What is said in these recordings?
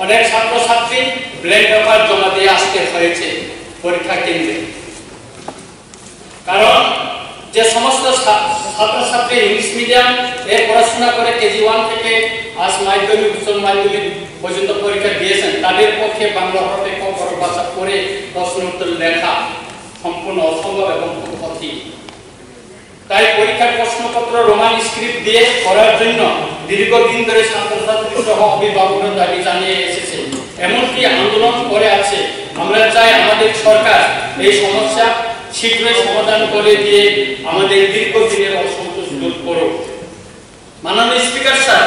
অনেক ছাত্রছাত্রী blank paper জমা দিয়ে আসতে হয়েছে পরীক্ষা কেন্দ্রে। কারণ যে সমস্ত ছাত্রছাত্রী ইংলিশ মিডিয়াম এ পড়াশোনা করে কেজি 1 থেকে আজ মাধ্যমিক উচ্চ মাধ্যমিক পর্যন্ত পরীক্ষা দিয়েছেন, তাদের পক্ষে বাংলা হরফে ক খ ভাষা পড়ে প্রশ্ন উত্তর লেখা সম্পূর্ণ অসম্ভব এবং কঠিন। তাই পরীক্ষার প্রশ্নপত্র রোমান স্ক্রিপ্ট দিয়ে করার জন্য দীর্ঘদিন ধরে ছাত্রছাত্রী সহ অভিভাবকরা দাবি জানিয়ে এসেছে, এমনকি আন্দোলন করে আছে। আমরা চাই আমাদের সরকার এই সমস্যা শীঘ্রই সমাধান করে দিয়ে আমাদের দীর্ঘদিনের অসন্তোষ দূর করুক। মাননীয় স্পিকার স্যার,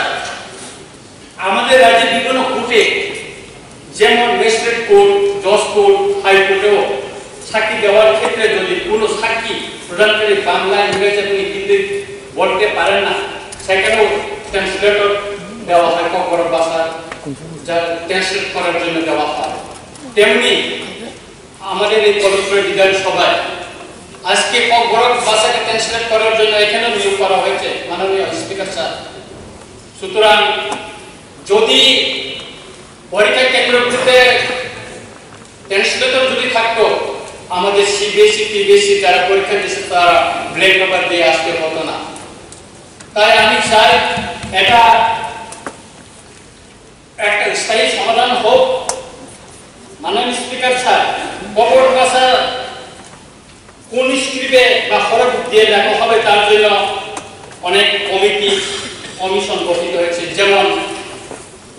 আমাদের রাজ্যে বিভিন্ন কোর্টে যেমন ম্যাজিস্ট্রেট কোর্ট, জজ কোর্ট, হাইকোর্টেও সাক্ষী দেওয়ার ক্ষেত্রে যদি কোনো সাক্ষী প্রদানকারী বাংলা, ইংরেজি এবং হিন্দি বলতে পারেন না, সেখানেও ট্রান্সলেটর দেওয়া হয়, কখনো ভাষা যা ট্রান্সলেট করার জন্য দেওয়া হয়। তেমনি আমাদের এই পবিত্র বিধানসভায় আজকে কখনো ভাষাকে ট্রান্সলেট করার জন্য এখানেও নিয়োগ করা হয়েছে মাননীয় স্পিকার স্যার। সুতরাং যদি পরীক্ষা কেন্দ্রগুলিতে ট্রান্সলেটর যদি থাকতো, আমাদের সিবিএসই টিবিএসই যারা পরীক্ষা দিচ্ছে তারা ব্ল্যাঙ্ক পেপার দিয়ে আসতে হতো না। তাই আমি চাই এটা একটা স্থায়ী সমাধান হোক। মাননীয় স্পিকার স্যার, কবর ভাষা কোন স্ক্রিপ্টে বা হরফ দিয়ে লেখা হবে তার জন্য অনেক কমিশন গঠিত হয়েছে। যেমন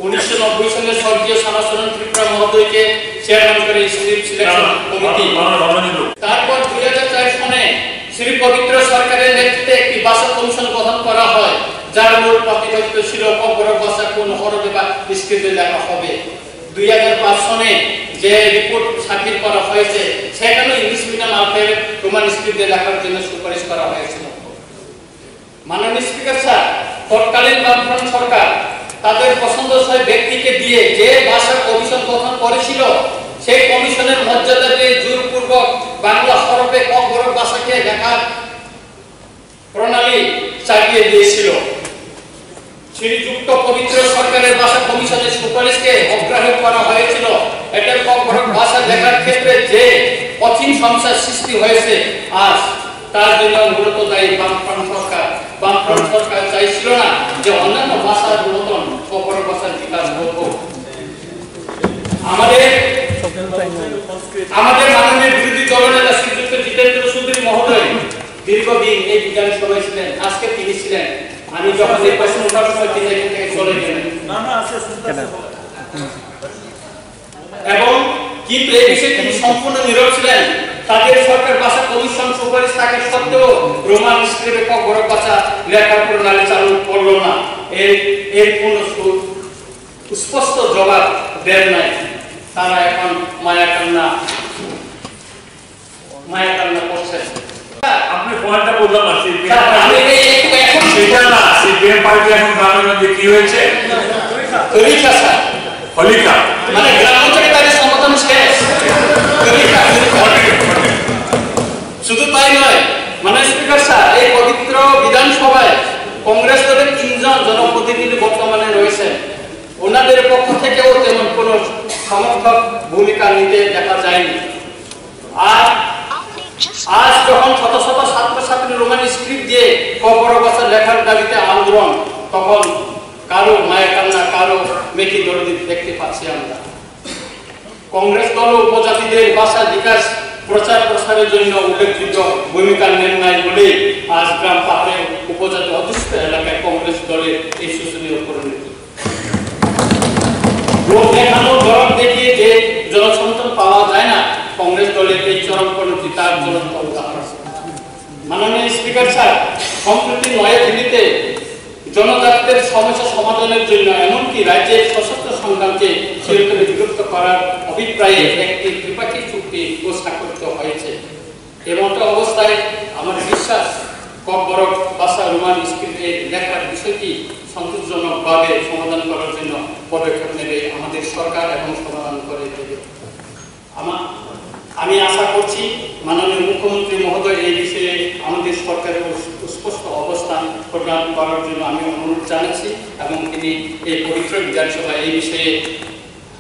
1990 সালে স্বর্গীয় শানাচরণ ত্রিপুরা মহোদয়কে চেয়ারম্যান করে স্ক্রিপ্ট সিলেকশন কমিটি, তারপর 2004 সনে শ্রী পবিত্র সরকারের নেতৃত্বে একটি ভাষা কমিশন গঠন করা হয়, যার মূল প্রতিপাদ্য ছিল কবর ভাষা কোন হরফে বা স্ক্রিপ্টে লেখা হবে। 2005 সনে যে রিপোর্ট সাবমিট করা হয়েছে সেখানে ইংলিশ মিডিয়াম আলফাবেট রোমান স্ক্রিপ্টে লেখার জন্য সুপারিশ করা হয়েছিল। মাননীয় স্পিকার স্যার, তৎকালীন বামফ্রন্ট সরকার তাদের পছন্দসই ব্যক্তিকে দিয়ে যে ভাষা কমিশন গঠন করেছিল, সেই কমিশনের মর্যাদা দিয়ে জোরপূর্বক বাংলা হরফে ক খ ভাষাকে লেখার প্রণালী চালিয়ে দিয়েছিল। শ্রীযুক্ত পবিত্র সরকারের ভাষা কমিশনের সুপারিশকে অগ্রাহ্য করা হয়েছিল। এটার ক খ ভাষা লেখার ক্ষেত্রে যে কঠিন সমস্যার সৃষ্টি হয়েছে আজ, তার জন্য মূলত দায়ী বামফ্রন্ট সরকার। বামফ্রন্ট সরকার চাইছিল না যে অন্যান্য ভাষার নতুন কবর ভাষার বিকাশ হোক। আমাদের মাননীয় বিরোধী দলনেতা শ্রীযুক্ত জিতেন্দ্র চৌধুরী মহোদয় দীর্ঘদিন এই বিধানসভায় ছিলেন। আজকে তিনি ছিলেন, আমি যখন নির্বাচন ওঠার সময় তিনি এখান থেকে চলে গেলেন এবং কিন্তু এই বিষয়ে তিনি সম্পূর্ণ নীরব ছিলেন। তাদের সরকার ভাষা কমিশন সুপারিশ থাকা সত্ত্বেও রোমান স্ক্রিপ্টে ক খ ভাষা লেখার প্রণালী চালু করলো না। এর কোনো স্পষ্ট জবাব দেন নাই। তারা এখন মায়া কান্না করছেন। আপনি পয়েন্টটা বললাম না, এখন সেটা না, সিপিএম পার্টি এখন গ্রামের মধ্যে কি হয়েছে? হলিকা স্যার, হলিকা মানে গ্রামাঞ্চলে তাদের সমাধান শেষ। শুধু তাই নয়, মানে স্পিকার স্যার, এই পবিত্র বিধানসভায় কংগ্রেস দলের 3 জন জনপ্রতিনিধি বর্তমানে রয়েছে। ওনাদের পক্ষ থেকেও তেমন কোনো সমর্থক ভূমিকা নিতে দেখা যায়নি। আর আজ যখন শত শত ছাত্রছাত্রী রোমান স্ক্রিপ্ট দিয়ে কবর ভাষা লেখার দাবিতে আন্দোলন, তখন কারো মায়া কান্না, কারো মেকি দরদি দেখতে পাচ্ছি আমরা। কংগ্রেস দল উপজাতিদের ভাষা বিকাশ প্রচার প্রসারের জন্য উল্লেখযোগ্য ভূমিকা নেন নাই বলেই আজ গ্রাম পাহাড়ে উপজাতি অধ্যুষিত এলাকায় কংগ্রেস দলের এই শোষণীয় পরিণতি। লোক দেখানো দরদ দেখিয়ে যে জনসমর্থন পাওয়া যায় না, কংগ্রেস দলের এই চরম পরিণতি তার জ্বলন্ত উদাহরণ। মাননীয় স্পিকার স্যার, সম্প্রতি নয়াদিল্লিতে জনজাতিদের সমস্যা সমাধানের জন্য এমনকি রাজ্যের সশস্ত্র সংগ্রামকে চিরতরে বিলুপ্ত করার অভিপ্রায়ে একটি ত্রিপাক্ষিক চুক্তি স্বাক্ষরিত হয়েছে। এমন অবস্থায় আমার বিশ্বাস কবর ভাষা রোমান স্ক্রিপ্টে লেখার বিষয়টি সন্তোষজনকভাবে সমাধান করার জন্য পদক্ষেপ নেবে আমাদের সরকার এবং সমাধান করে দেবে। আমি আশা করছি মাননীয় মুখ্যমন্ত্রী মহোদয় এই বিষয়ে আমাদের সরকারের স্পষ্ট অবস্থান প্রদান করার জন্য আমি অনুরোধ জানাচ্ছি এবং তিনি এই পবিত্র বিধানসভায় এই বিষয়ে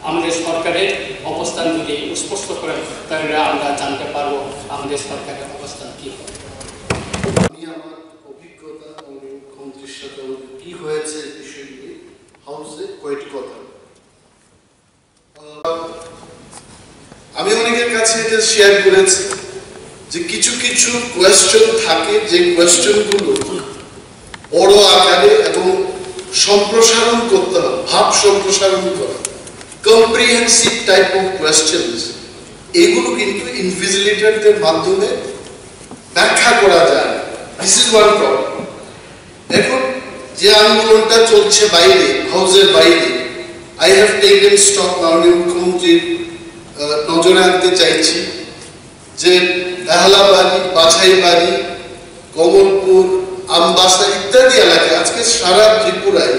আমাদের সরকারের অবস্থান যদি স্পষ্ট করেন তাহলে আমরা জানতে পারবো আমাদের সরকারের অবস্থান কি। আমি আমার অভিজ্ঞতা আমাদের মুখ্যমন্ত্রীর সাথে আমাদের কি হয়েছে বিষয়গুলি হাউসে কয়েকটি কথা আমি অনেকের কাছে এটা শেয়ার করেছি যে কিছু কিছু কোয়েশ্চেন থাকে যে কোয়েশ্চেনগুলো বড় আকারে এবং সম্প্রসারণ করতে হবে, ভাব সম্প্রসারণ করা, কম্প্রিহেন্সিভ টাইপ অফ কোয়েশ্চেনস, এগুলো কিন্তু ইনভিজিলেটরদের মাধ্যমে ব্যাখ্যা করা যায়। This is one problem. এখন যে আন্দোলনটা চলছে বাইরে, হাউসের বাইরে, আই হ্যাভ টেকেন স্টক মাননীয় মুখ্যমন্ত্রীর নজরে আনতে চাইছি যে বেহালাবাড়ি, বাছাইবাড়ি, কমলপুর, আমবাসা ইত্যাদি এলাকায় আজকে সারা ত্রিপুরায়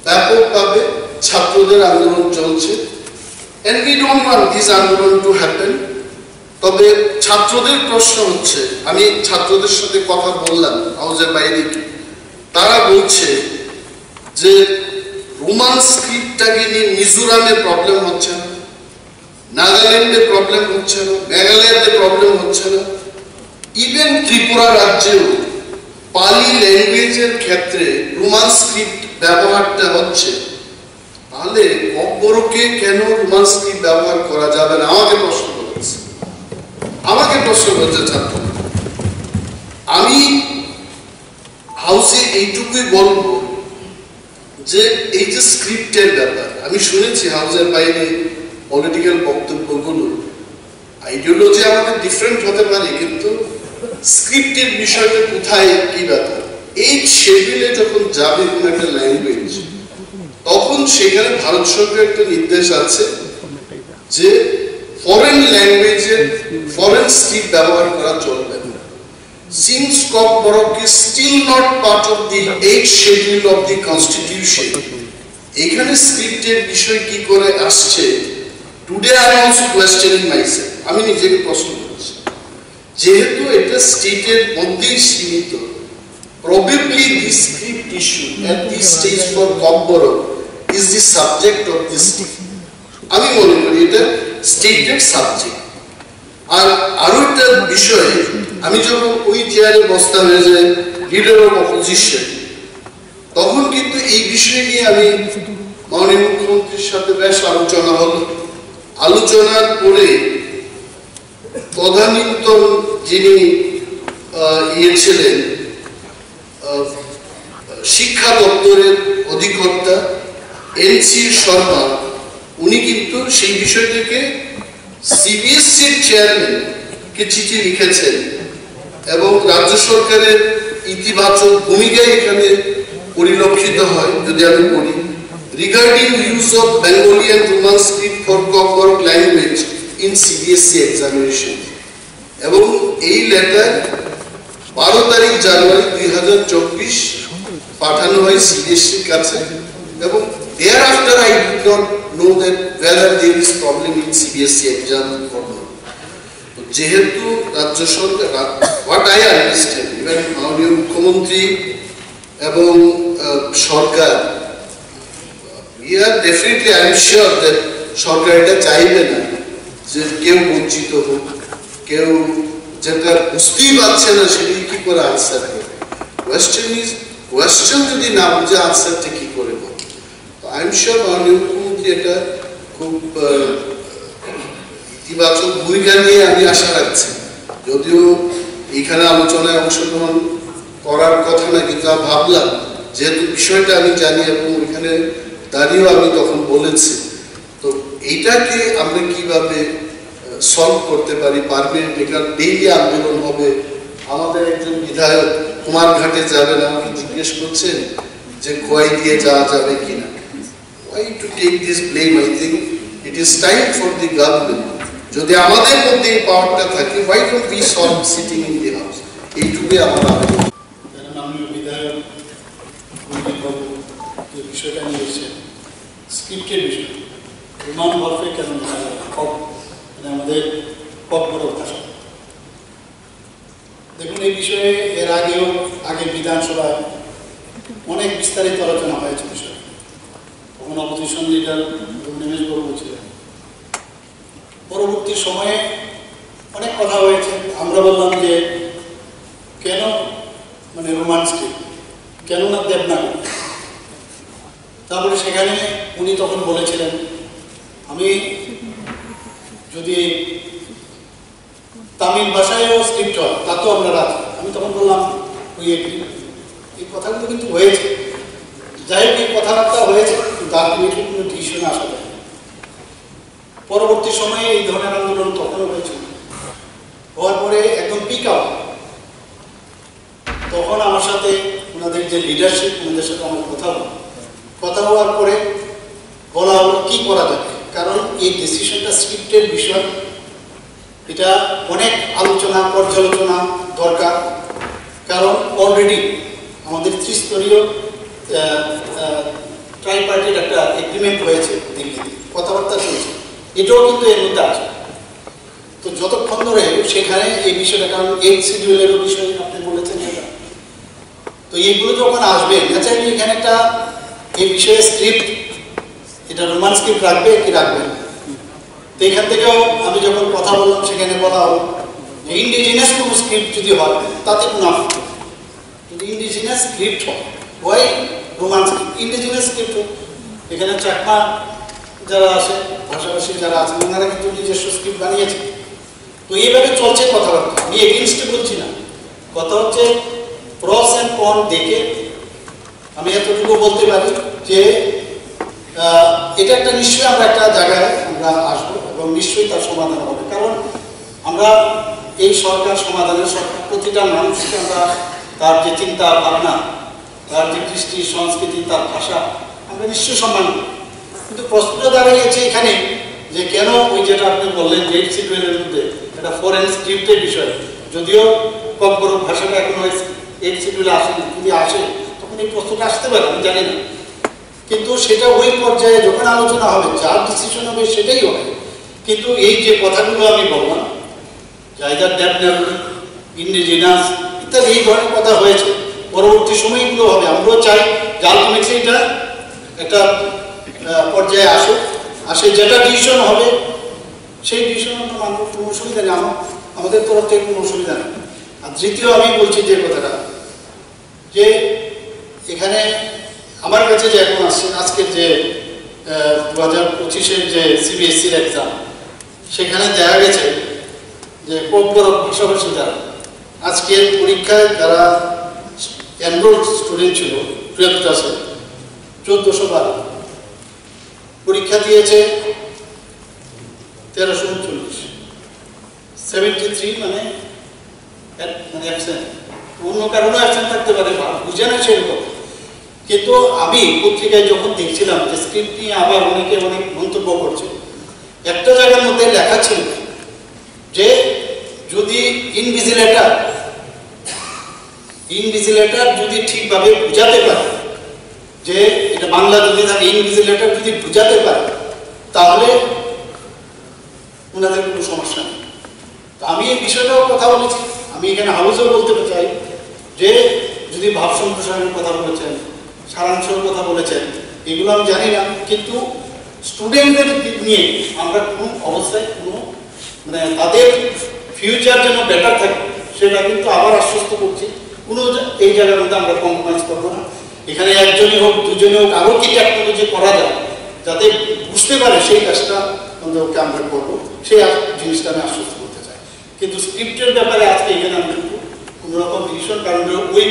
ব্যাপকভাবে ছাত্রদের আন্দোলন চলছে। and we don't want this আন্দোলন to happen। তবে ছাত্রদের প্রশ্ন হচ্ছে, আমি ছাত্রদের সাথে কথা বললাম হাউসের বাইরে, তারা বলছে যে রোমান স্ক্রিপ্টটাকে নিয়ে মিজোরামে প্রবলেম হচ্ছে না, নাগাল্যান্ডে প্রবলেম হচ্ছে না, মেঘালয়তে প্রবলেম হচ্ছে না, ইভেন ত্রিপুরা রাজ্যেও পালি ল্যাঙ্গুয়েজের ক্ষেত্রে রোমান স্ক্রিপ্ট ব্যবহারটা হচ্ছে। তাহলে কব্বরকে কেন রোমান স্ক্রিপ্ট ব্যবহার করা যাবে না? আমাকে প্রশ্ন করছে ছাত্র। আমি হাউসে এইটুকুই বলবো যে এই যে স্ক্রিপ্টের ব্যাপার, আমি শুনেছি হাউসের বাইরে পলিটিক্যাল বক্তব্যগুলো, আইডিওলজি আমাদের ডিফারেন্ট হতে পারে, কিন্তু স্ক্রিপ্টের বিষয়টা কোথায় কি ব্যাপার। এই শেডিউলে যখন যাবে কোন একটা ল্যাঙ্গুয়েজ, তখন সেখানে ভারত সরকারের একটা নির্দেশ আছে যে ফরেন ল্যাঙ্গুয়েজের ফরেন স্ক্রিপ্ট ব্যবহার করা চলবে না। Since Kokborok is still not part of the 8th schedule of the constitution, এখানে স্ক্রিপ্টের বিষয় কি করে আসছে? Today I am also questioning myself. আমি নিজেকে প্রশ্ন করছি, যেহেতু এটা স্টেটের মধ্যেই সীমিত, probably this script issue at this stage for Kokborok is the subject of this script. আমি মনে করি এটা স্টেটের সাবজেক্ট। আর আরো একটা বিষয়, আমি যখন ওই চেয়ারে বসতাম as a leader of opposition, তখন কিন্তু এই বিষয় নিয়ে আমি মাননীয় মুখ্যমন্ত্রীর সাথে বেশ আলোচনা হলো। আলোচনার পরে তদানীন্তন যিনি ছিলেন শিক্ষা দপ্তরের অধিকর্তা এনসি শর্মা, উনি কিন্তু সেই বিষয়টিকে সিবিএসসির চেয়ারম্যানকে চিঠি লিখেছেন এবং রাজ্য সরকারের ইতিবাচক ভূমিকা এখানে পরিলক্ষিত হয়। যদি আমি পড়ি, regarding use of Bengali and Roman script for Kokborok language in CBSE examination, এবং এই লেটার 12 তারিখ জানুয়ারি 2024 পাঠানো হয় সিবিএসসির কাছে। এবং thereafter I did not know that whether there is problem in CBSE exam or not. যেহেতু রাজ্য সরকার, what I understand, even মাননীয় মুখ্যমন্ত্রী এবং সরকার, we are definitely, I am sure that সরকার এটা চাইবে না যে কেউ বঞ্চিত হোক, কেউ যেটা বুঝতেই পারছে না সেটি কি করে আনসার করবে। কোয়েশ্চেন যদি না বুঝে আনসারটা কি করে বলবে। আই এম শিওর মাননীয় মুখ্যমন্ত্রী এটা খুব ইতিবাচক ভূমিকা নিয়ে আমি আশা রাখছি। যদিও এইখানে আলোচনায় অংশগ্রহণ করার কথা না, কিন্তু আমি ভাবলাম যেহেতু বিষয়টা আমি জানি এবং এখানে দাঁড়িয়েও আমি তখন বলেছি, তো এইটাকে আমরা কিভাবে সলভ করতে পারি, পারমানেন্ট এখানে ডেইলি আন্দোলন হবে। আমাদের একজন বিধায়ক কুমারঘাটে যাবেন, আমাকে জিজ্ঞেস করছেন যে খোয়াই দিয়ে যাওয়া যাবে কিনা। Why to take this blame? I think it is time for the government. যদি আমাদের মধ্যে এই পাওয়ারটা থাকে, why don't we solve sitting in the house? এইটুকুই আমার আবেদন। মাননীয় বিধায়ক যে বিষয়টা নিয়েছেন, স্ক্রিপ্টের বিষয়, রোমান হরফে কেন মানে আমাদের ককবরক ভাষা। দেখুন, এই বিষয়ে এর আগে বিধানসভায় অনেক বিস্তারিত আলোচনা হয়েছে বিষয়। তখন অপোজিশন লিডার নিমেশবাবু ছিলেন। পরবর্তী সময়ে অনেক কথা হয়েছে। আমরা বললাম যে কেন মানে রোমান স্ক্রিপ্ট, কেন না দেবনাগরী। তারপরে সেখানে উনি তখন বলেছিলেন আমি যদি তামিল ভাষায়ও স্ক্রিপ্ট হয় তাতেও আমরা রাজি। আমি তখন বললাম ওই এই কথাগুলো কিন্তু হয়েছে, যাই হোক এই কথাবার্তা হয়েছে, কিন্তু আলটিমেটলি কোনো ডিসিশনে আসা যায়। পরবর্তী সময়ে এই ধরনের আন্দোলন তখনও হয়েছিল, হওয়ার পরে একদম পিক আউট। তখন আমার সাথে ওনাদের যে লিডারশিপ, ওনাদের সাথে আমার কথা হওয়ার পরে বলা হলো কী করা যাবে, কারণ এই ডিসিশনটা স্ক্রিপ্টের বিষয়, এটা অনেক আলোচনা পর্যালোচনা দরকার। কারণ অলরেডি আমাদের ত্রিস্তরীয় ট্রাইপার্টির একটা এগ্রিমেন্ট হয়েছে দিল্লিতে, কথাবার্তা চলছে, এটাও কিন্তু এর মধ্যে আছে। তো যতক্ষণ ধরে সেখানে এই বিষয়টা, কারণ 8 শিডিউলেরও বিষয় আপনি বলেছেন সেটা, তো এইগুলো যখন আসবে ন্যাচারালি এখানে একটা এই বিষয়ে স্ক্রিপ্ট, এটা রোমান স্ক্রিপ্ট রাখবে কি রাখবে না। তো এখান থেকেও আমি যখন কথা বললাম সেখানে বলা হলো যে ইন্ডিজিনাস কোনো স্ক্রিপ্ট যদি হয় তাতে কোনো আপত্তি, যদি ইন্ডিজিনাস স্ক্রিপ্ট হয় রোমান স্ক্রিপ্ট, ইন্ডিজিনাস স্ক্রিপ্ট হোক। এখানে চাকমা যারা আছে, ভাষাভাষী যারা আছেন, ওনারা কিন্তু নিজস্ব স্ক্রিপ্ট বানিয়েছে। তো এইভাবে চলছে কথাবার্তা, আমি এগেনস্টে বলছি না, কথা হচ্ছে প্রস অ্যান্ড কন দেখে আমি এতটুকু বলতে পারি যে এটা একটা নিশ্চয়ই আমরা একটা জায়গায় আমরা আসবো এবং নিশ্চয়ই তার সমাধান হবে। কারণ আমরা এই সরকার সমাধানের সরকার, প্রতিটা মানুষকে আমরা তার যে চিন্তা ভাবনা, তার যে কৃষ্টি সংস্কৃতি, তার ভাষা আমরা নিশ্চয়ই সম্মান করি। কিন্তু প্রশ্নটা দাঁড়িয়েছে এখানে যে কেন ওই যেটা আপনি বললেন যে 8 শিডিউলের মধ্যে একটা ফরেন স্ক্রিপ্টের বিষয়, যদিও কম বড় ভাষাটা এখন 8 শিডিউলে আসেনি, যদি আসে তখন এই প্রশ্নটা আসতে পারে, আমি জানি না। কিন্তু সেটা ওই পর্যায়ে যখন আলোচনা হবে, যার ডিসিশন হবে সেটাই হবে। কিন্তু এই যে কথাগুলো আমি বললাম, জায়গার দেবনাগরী, ইন্ডিজিনাস ইত্যাদি এই ধরনের কথা হয়েছে, পরবর্তী সময় এগুলো হবে। আমরাও চাই যে আলটিমেটলি এটা একটা পর্যায়ে আসে, যেটা ডিসিশন হবে সেই ডিসিশন আমরা মানব, কোনো অসুবিধা নেই, আমাদের তরফ থেকে কোনো অসুবিধা নেই। আর দ্বিতীয় আমি বলছি যে কথাটা, যে এখানে আমার কাছে যে এখন আসছে আজকের যে 2025-এর যে সিবিএসসির এক্সাম, সেখানে দেখা গেছে যে খুব বড় ভাষাভাষী যারা আজকের পরীক্ষায় যারা এনরোল্ড স্টুডেন্ট ছিল 12th ক্লাসে 1412, পরীক্ষা দিয়েছে 1339, 73 মানে অ্যাবসেন্ট। অন্য কারণেও অ্যাবসেন্ট থাকতে পারে, বুঝে না সেরকম। কিন্তু আমি পত্রিকায় যখন দেখছিলাম যে স্ক্রিপ্ট নিয়ে আবার অনেকে অনেক মন্তব্য করছে, একটা জায়গার মধ্যে লেখা ছিল যে যদি ইনভিজিলেটর যদি ঠিকভাবে বুঝাতে পারে, যে এটা বাংলা যদি থাকে, ইনভিজিলেটর যদি বুঝাতে পারে তাহলে ওনাদের কোনো সমস্যা নেই। তো আমি এই বিষয়টাও কথা বলেছি, আমি এখানে হাউসেও বলতে চাই যে যদি ভাব সম্প্রসারণের কথা বলেছেন, সারাংশের কথা বলেছেন, এগুলো আমি জানি না, কিন্তু স্টুডেন্টদের নিয়ে আমরা কোনো অবস্থায় কোনো মানে তাদের ফিউচার যেন বেটার থাকে সেটা কিন্তু আবার আশ্বস্ত করছি। কোনো এই জায়গার মধ্যে আমরা কম্প্রোমাইজ করবো না। এখানে একজনই হোক, দুজনে হোক, আরও কি টেকনোলজি করা যায় যাতে বুঝতে পারে, সেই কাজটা ওকে আমরা করবো, সেই জিনিসটা আমি আশ্বস্ত করতে চাই। কিন্তু স্ক্রিপ্টের ব্যাপারে আজকে এখানে আমি কিন্তু কোনো রকম ডিসিশন, কারণ ওই